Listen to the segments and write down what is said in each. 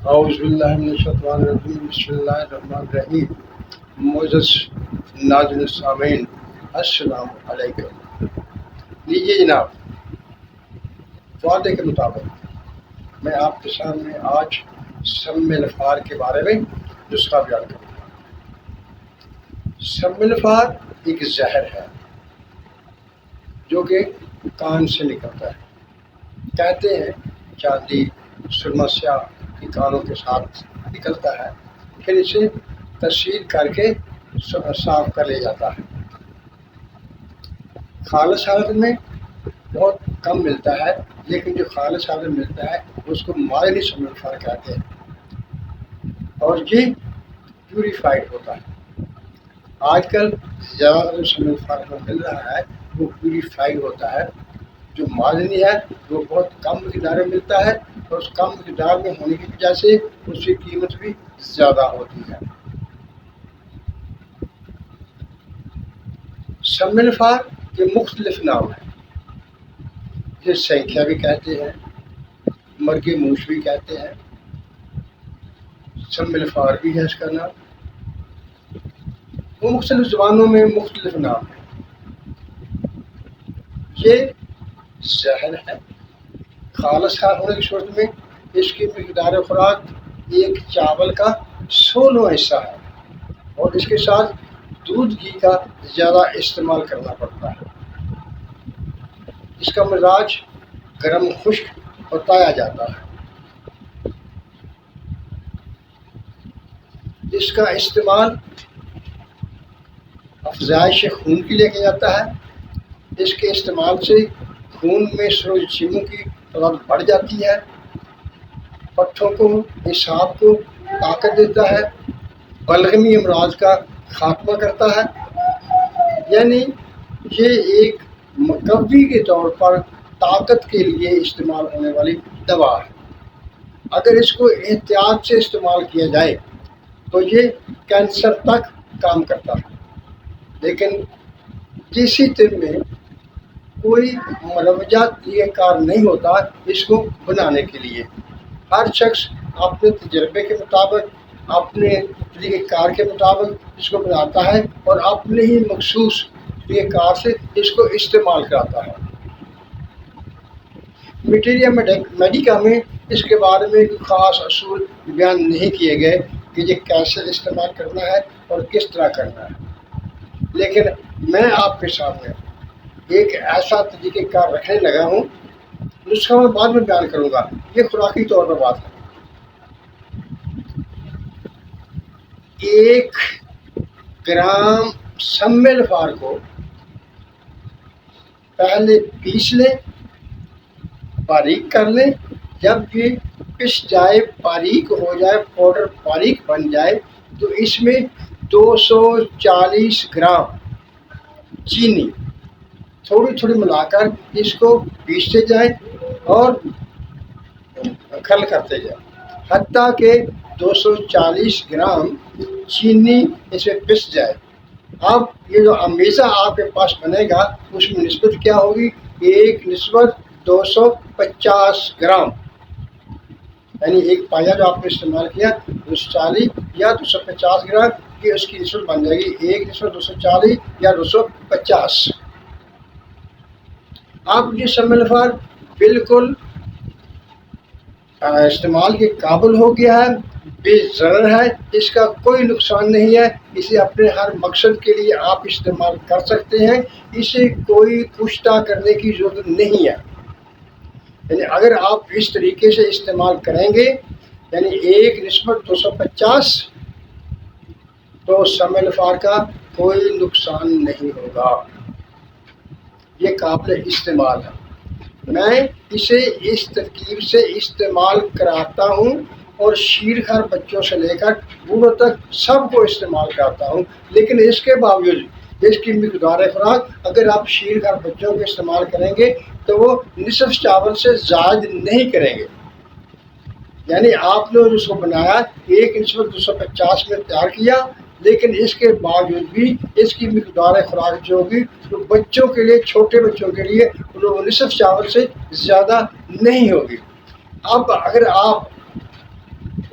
اعوذ باللہ من الشیطان الرجیم بسم اللہ الرحمن الرحیم معزز ناظرین السامعین السلام علیکم۔ لیجیے جناب، وعدے کے مطابق میں آپ کے سامنے آج سم الفار کے بارے میں نسخہ بیان کروں گا۔ سم الفار ایک زہر ہے جو کہ کان سے نکلتا ہے۔ کہتے ہیں چاندی سرمہ سیاہ کی کانوں کے ساتھ نکلتا ہے، پھر اسے تسیر کر کے صاف کر لیا جاتا ہے۔ خالص حالت میں بہت کم ملتا ہے، لیکن جو خالص حالت میں ملتا ہے اس کو معدنی سم الفار کہتے ہیں، اور یہ پیوریفائڈ ہوتا ہے۔ آج کل زیادہ سم الفار جو مل رہا ہے وہ پیوریفائڈ ہوتا ہے۔ جو معدنی ہے وہ بہت کم مقدار میں ملتا ہے، اور اس کم مقدار میں ہونے کی وجہ سے اس کی قیمت بھی زیادہ ہوتی ہے۔ سم الفار کے مختلف نام ہیں، جسے سینکھیا بھی کہتے ہیں، مرگ موش بھی کہتے ہیں، سم الفار بھی ہے اس کا نام۔ وہ مختلف زبانوں میں مختلف نام ہیں۔ یہ زہر ہے۔ خالص ہونے کی صورت میں اس کی مقدار خوراک ایک چاول کا 16واں حصہ ہے، اور اس کے ساتھ دودھ گھی کا زیادہ استعمال کرنا پڑتا ہے۔ اس کا مزاج گرم خشک بتایا جاتا ہے۔ اس کا استعمال افزائش خون کے لیے کیا جاتا ہے۔ اس کے استعمال سے خون میں سروجسیموں کی تعداد بڑھ جاتی ہے، پٹھوں کو، اعصاب کو طاقت دیتا ہے، بلغمی امراض کا خاتمہ کرتا ہے۔ یعنی یہ ایک مقوی کے طور پر طاقت کے لیے استعمال ہونے والی دوا ہے۔ اگر اس کو احتیاط سے استعمال کیا جائے تو یہ کینسر تک کام کرتا ہے، لیکن کسی طب میں کوئی مروجہ طریقہ کار نہیں ہوتا اس کو بنانے کے لیے۔ ہر شخص اپنے تجربے کے مطابق، اپنے طریقہ کار کے مطابق اس کو بناتا ہے، اور اپنے ہی مخصوص طریقہ کار سے اس کو استعمال کراتا ہے۔ میٹیریا میڈیکا میں اس کے بارے میں کوئی خاص اصول بیان نہیں کیے گئے کہ یہ کیسے استعمال کرنا ہے اور کس طرح کرنا ہے، لیکن میں آپ کے سامنے ایک ایسا طریقہ کار رکھنے لگا ہوں، نسخہ میں بعد میں بیان کروں گا، یہ خوراکی طور پر بات ہے۔ 1 گرام سم الفار کو پہلے پیس لیں، باریک کر لیں۔ جب یہ پس جائے، باریک ہو جائے، پاؤڈر باریک بن جائے، تو اس میں 240 گرام چینی تھوڑی تھوڑی ملا کر اس کو پیستے جائیں اور کھل کرتے جائیں، حتیٰ کہ 240 گرام چینی اس میں پس جائے۔ اب یہ جو امیزہ آپ کے پاس بنے گا اس میں نسبت کیا ہوگی؟ 1:250 گرام، یعنی ایک پایا جو آپ نے استعمال کیا 240 یا 250 گرام کی اس کی نسبت بن جائے گی 1:240 یا 250۔ اب یہ سم الفار بالکل استعمال کے قابل ہو گیا ہے، بے ضرر ہے، اس کا کوئی نقصان نہیں ہے، اسے اپنے ہر مقصد کے لیے آپ استعمال کر سکتے ہیں، اسے کوئی کشتہ کرنے کی ضرورت نہیں ہے۔ یعنی اگر آپ اس طریقے سے استعمال کریں گے، یعنی 1:250، تو سم الفار کا کوئی نقصان نہیں ہوگا، یہ قابل استعمال ہے۔ میں اسے اس ترکیب سے استعمال کراتا ہوں، اور شیر خر بچوں سے لے کر بوڑھوں تک سب کو استعمال کراتا ہوں، لیکن اس کے باوجود اس کی مقدار خوراک اگر آپ شیر خر بچوں کو استعمال کریں گے تو وہ نصف چاول سے زائد نہیں کریں گے۔ یعنی آپ نے اس کو بنایا 1:250 میں تیار کیا، لیکن اس کے باوجود بھی اس کی مقدار خوراک جو ہوگی تو بچوں کے لیے، چھوٹے بچوں کے لیے نصف چاول سے زیادہ نہیں ہوگی۔ اب اگر آپ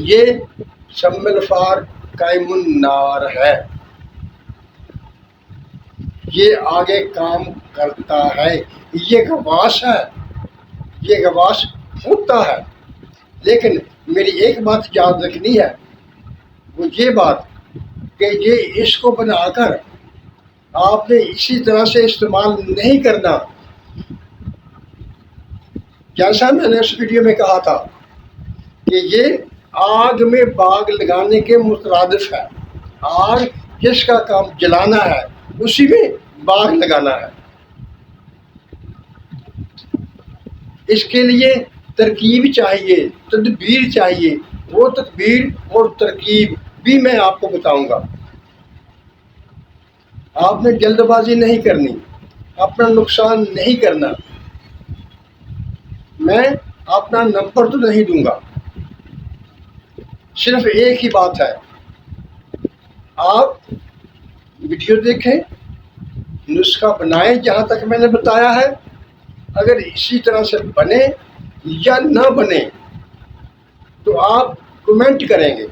یہ سم الفار قائم النار ہے، یہ آگے کام کرتا ہے، یہ گواس ہے، یہ گواس ہوتا ہے۔ لیکن میری ایک بات یاد رکھنی ہے، وہ یہ بات کہ یہ اس کو بنا کر آپ نے اسی طرح سے استعمال نہیں کرنا جیسا میں نے اس ویڈیو میں کہا تھا کہ یہ آگ میں باغ لگانے کے مترادف ہے۔ آگ جس کا کام جلانا ہے اسی میں باغ لگانا ہے۔ اس کے لیے ترکیب چاہیے، تدبیر چاہیے، وہ تدبیر اور ترکیب بھی میں آپ کو بتاؤں گا۔ آپ نے جلد بازی نہیں کرنی، اپنا نقصان نہیں کرنا۔ میں اپنا نمبر تو نہیں دوں گا، صرف ایک ہی بات ہے، آپ ویڈیو دیکھیں، نسخہ بنائیں جہاں تک میں نے بتایا ہے۔ اگر اسی طرح سے بنے یا نہ بنے تو آپ کمنٹ کریں گے۔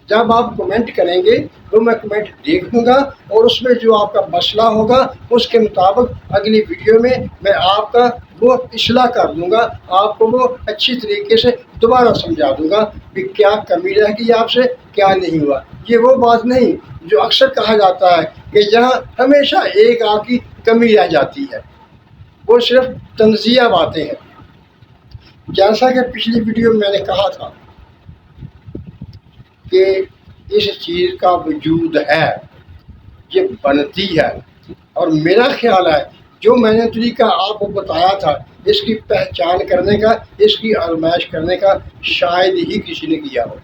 جب آپ کمنٹ کریں گے تو میں کمنٹ دیکھ لوں گا اور اس میں جو آپ کا مسئلہ ہوگا اس کے مطابق اگلی ویڈیو میں میں آپ کا وہ اصلاح کر دوں گا، آپ کو وہ اچھی طریقے سے دوبارہ سمجھا دوں گا کہ کیا کمی رہ گئی آپ سے، کیا نہیں ہوا۔ یہ وہ بات نہیں جو اکثر کہا جاتا ہے کہ جہاں ہمیشہ ایک آنکھ کی کمی رہ جاتی ہے، وہ صرف تنزیہ باتیں ہیں۔ جیسا کہ پچھلی ویڈیو میں میں نے کہا تھا کہ اس چیز کا وجود ہے، یہ بنتی ہے، اور میرا خیال ہے جو میں نے طریقہ آپ کو بتایا تھا اس کی پہچان کرنے کا، اس کی آزمائش کرنے کا شاید ہی کسی نے کیا ہو،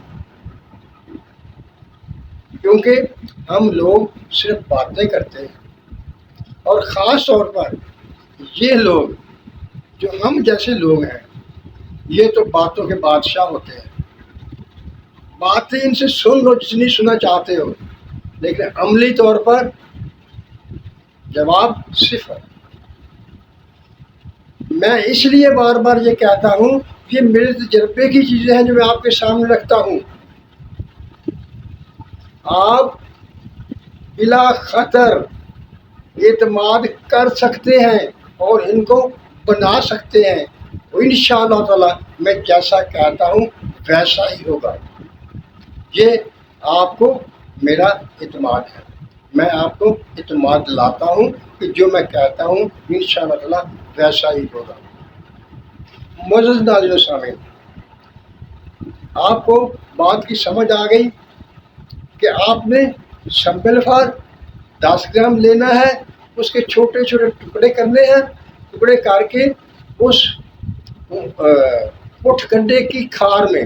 کیونکہ ہم لوگ صرف باتیں کرتے ہیں، اور خاص طور پر یہ لوگ جو ہم جیسے لوگ ہیں یہ تو باتوں کے بادشاہ ہوتے ہیں۔ باتیں ان سے سن لو جتنی سننا چاہتے ہو، لیکن عملی طور پر جواب صفر۔ میں اس لیے بار بار یہ کہتا ہوں، یہ میرے تجربے کی چیزیں ہیں جو میں آپ کے سامنے رکھتا ہوں۔ آپ بلا خطر اعتماد کر سکتے ہیں اور ان کو بنا سکتے ہیں، اور انشاءاللہ تعالی میں جیسا کہتا ہوں ویسا ہی ہوگا۔ یہ آپ کو میرا اعتماد ہے، میں آپ کو اعتماد دلاتا ہوں کہ جو میں کہتا ہوں انشاءاللہ تعالی ویسا ہی ہوگا۔ معزز ناظرین و سامعین، آپ کو بات کی سمجھ آ گئی کہ آپ نے سم الفار 10 گرام لینا ہے، اس کے چھوٹے چھوٹے ٹکڑے کرنے ہیں، ٹکڑے کر کے اس پٹھ گنڈے کی کھار میں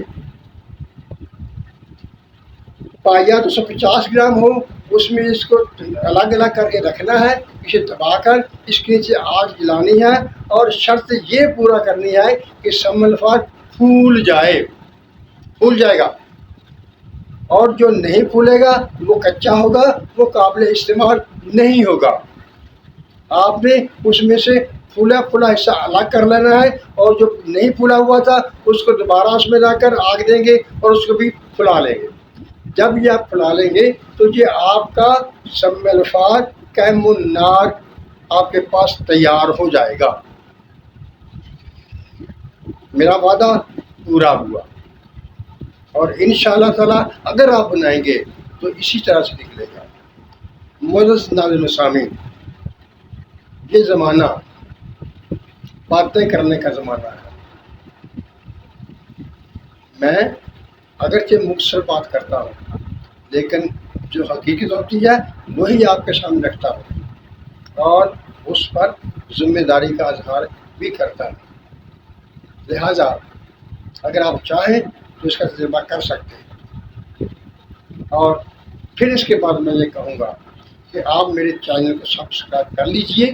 پایا تو 150 گرام ہو، اس میں اس کو الگ الگ کر کے رکھنا ہے، اسے دبا کر اس کے نیچے آگ جلانی ہے، اور شرط یہ پورا کرنی ہے کہ سم الفار پھول جائے گا، اور جو نہیں پھولے گا وہ کچا ہوگا، وہ قابل استعمال نہیں ہوگا۔ آپ نے اس میں سے پھولا حصہ الگ کر لینا ہے، اور جو نہیں پھولا ہوا تھا اس کو دوبارہ اس میں لا کر آگ دیں گے اور اس کو بھی پھلا لیں گے۔ جب یہ آپ پھلا لیں گے تو یہ آپ کا سم الفار قائم النار آپ کے پاس تیار ہو جائے گا۔ میرا وعدہ پورا ہوا، اور انشاءاللہ تعالی اگر آپ بنائیں گے تو اسی طرح سے نکلے گا۔ معزز ناظرین و سامعین، یہ زمانہ باتیں کرنے کا زمانہ ہے۔ میں اگرچہ مختصر بات کرتا ہوں، لیکن جو حقیقت ہوتی ہے وہی آپ کے سامنے رکھتا ہوں، اور اس پر ذمہ داری کا اظہار بھی کرتا ہوں۔ لہٰذا اگر آپ چاہیں تو اس کا تجربہ کر سکتے ہیں، اور پھر اس کے بعد میں یہ کہوں گا کہ آپ میرے چینل کو سبسکرائب کر لیجئے۔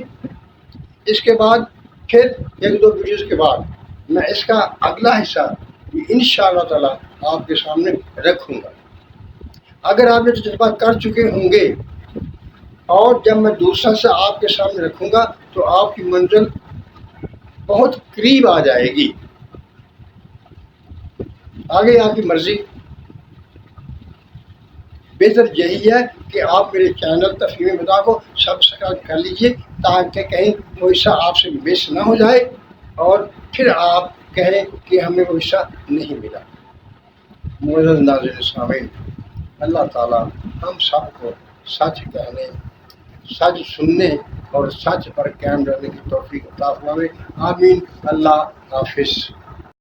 اس کے بعد پھر 1-2 ویڈیوز کے بعد میں اس کا اگلا حصہ انشاءاللہ تعالی آپ کے سامنے رکھوں گا۔ اگر آپ یہ تجربہ کر چکے ہوں گے اور جب میں دوسرا سے آپ کے سامنے رکھوں گا تو آپ کی منزل بہت قریب آ جائے گی۔ آگے آپ کی مرضی. بہتر یہی ہے کہ آپ میرے چینل تفہیم خدا کو سبسکرائب کر لیجئے تاکہ کہیں وہ حصہ آپ سے مس نہ ہو جائے اور پھر آپ کہیں کہ ہمیں وہ حصہ نہیں ملا. معزز ناظرین سامعین، اللہ تعالیٰ ہم سب کو سچ کہنے، سچ سننے اور سچ پر قائم رہنے کی توفیق عطا فرمائے. آمین. اللہ حافظ.